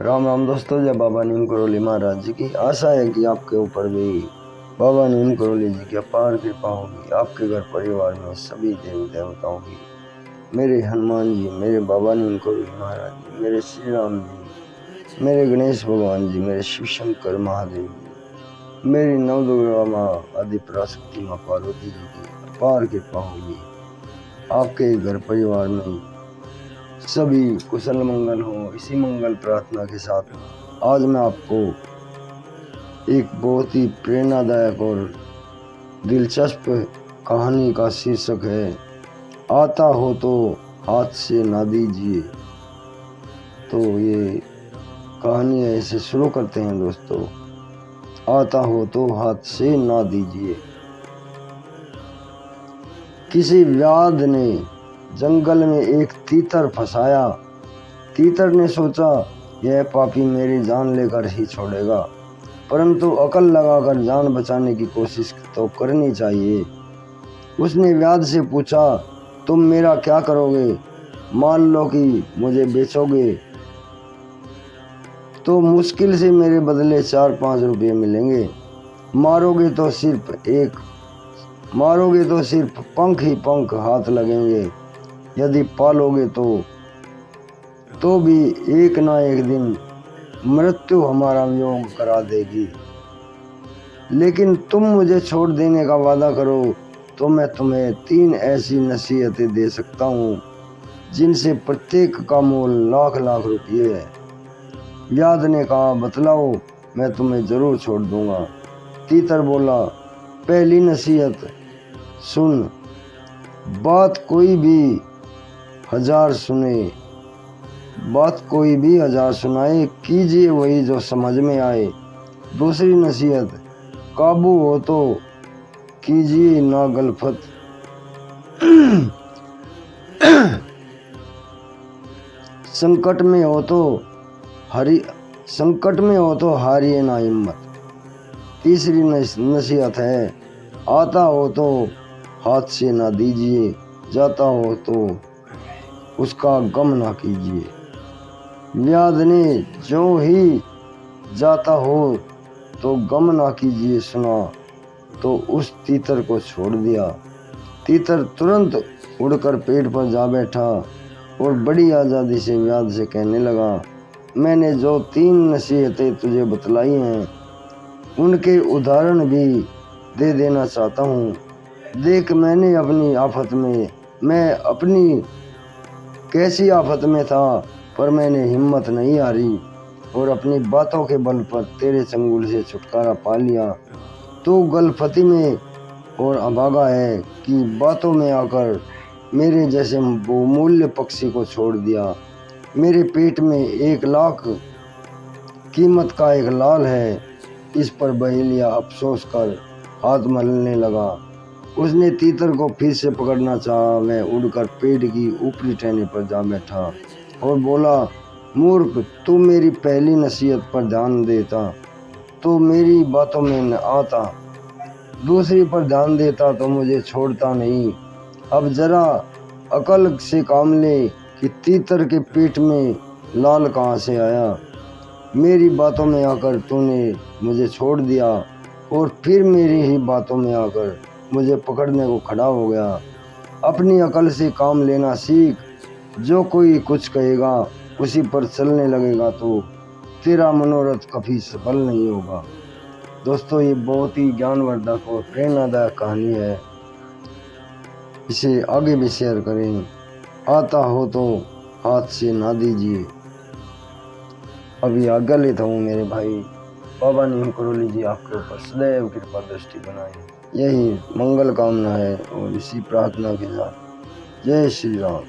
राम राम दोस्तों, जय बाबा नीम करोली महाराज जी की। आशा है कि आपके ऊपर भी बाबा नीम करोली जी की अपार कृपा होगी, आपके घर परिवार में सभी देवी देवताओं की, मेरे हनुमान जी, मेरे बाबा नीम करोली महाराज जी, मेरे श्री राम जी, मेरे गणेश भगवान जी, मेरे शिव शंकर महादेव जी, मेरी नवदुर्गा माँ आदि पराशक्ति माँ पार्वती जी की अपार कृपा होगी। आपके घर परिवार में सभी कुशल मंगल हो। इसी मंगल प्रार्थना के साथ आज मैं आपको एक बहुत ही प्रेरणादायक और दिलचस्प कहानी का शीर्षक है, आता हो तो हाथ से ना दीजिए। तो ये कहानी है, इसे शुरू करते हैं दोस्तों। आता हो तो हाथ से ना दीजिए। किसी व्याध ने जंगल में एक तीतर फंसाया। तीतर ने सोचा यह पापी मेरी जान लेकर ही छोड़ेगा, परंतु अकल लगाकर जान बचाने की कोशिश तो करनी चाहिए। उसने व्याध से पूछा, तुम मेरा क्या करोगे? मान लो कि मुझे बेचोगे तो मुश्किल से मेरे बदले 4-5 रुपये मिलेंगे। मारोगे तो सिर्फ पंख ही पंख हाथ लगेंगे। यदि पालोगे तो भी एक ना एक दिन मृत्यु हमारा वियोग करा देगी। लेकिन तुम मुझे छोड़ देने का वादा करो तो मैं तुम्हें 3 ऐसी नसीहतें दे सकता हूँ जिनसे प्रत्येक का मोल लाख रुपये है। व्याध ने कहा, बतलाओ, मैं तुम्हें जरूर छोड़ दूंगा। तीतर बोला, पहली नसीहत सुन, बात कोई भी हजार सुनाए, कीजिए वही जो समझ में आए। दूसरी नसीहत, काबू हो तो कीजिए ना गलफत। संकट में हो तो हारिए ना हिम्मत। तीसरी नसीहत है, आता हो तो हाथ से ना दीजिए, जाता हो तो उसका गम ना कीजिए। व्याध ने जो ही जाता हो तो गम ना कीजिए सुना तो उस तीतर को छोड़ दिया। तीतर तुरंत उड़कर पेड़ पर जा बैठा और बड़ी आज़ादी से व्याध से कहने लगा, मैंने जो 3 नसीहतें तुझे बतलाई हैं उनके उदाहरण भी दे देना चाहता हूँ। देख, मैं अपनी कैसी आफत में था, पर मैंने हिम्मत नहीं हारी और अपनी बातों के बल पर तेरे चंगुल से छुटकारा पा लिया। तू गलफती में और अभागा है कि बातों में आकर मेरे जैसे बहुमूल्य पक्षी को छोड़ दिया। मेरे पेट में 1 लाख कीमत का एक लाल है। इस पर बहेलिया अफसोस कर हाथ मलने लगा। उसने तीतर को फिर से पकड़ना चाहा। मैं उड़कर पेड़ की ऊपरी टहनी पर जा बैठा और बोला, मूर्ख, तू मेरी पहली नसीहत पर ध्यान देता तो मेरी बातों में न आता, दूसरी पर ध्यान देता तो मुझे छोड़ता नहीं। अब जरा अकल से काम ले कि तीतर के पेट में लाल कहाँ से आया। मेरी बातों में आकर तूने मुझे छोड़ दिया और फिर मेरी ही बातों में आकर मुझे पकड़ने को खड़ा हो गया। अपनी अकल से काम लेना सीख। जो कोई कुछ कहेगा उसी पर चलने लगेगा तो तेरा मनोरथ कभी सफल नहीं होगा। दोस्तों, ये बहुत ही ज्ञानवर्धक और प्रेरणादायक कहानी है। इसे आगे भी शेयर करें। आता हो तो हाथ से ना दीजिए। अभी आज्ञा लेता हूँ मेरे भाई। बाबा नीम करोली जी आपके ऊपर सदैव कृपा दृष्टि बनाए, यही मंगल कामना है और इसी प्रार्थना के साथ जय श्री राम।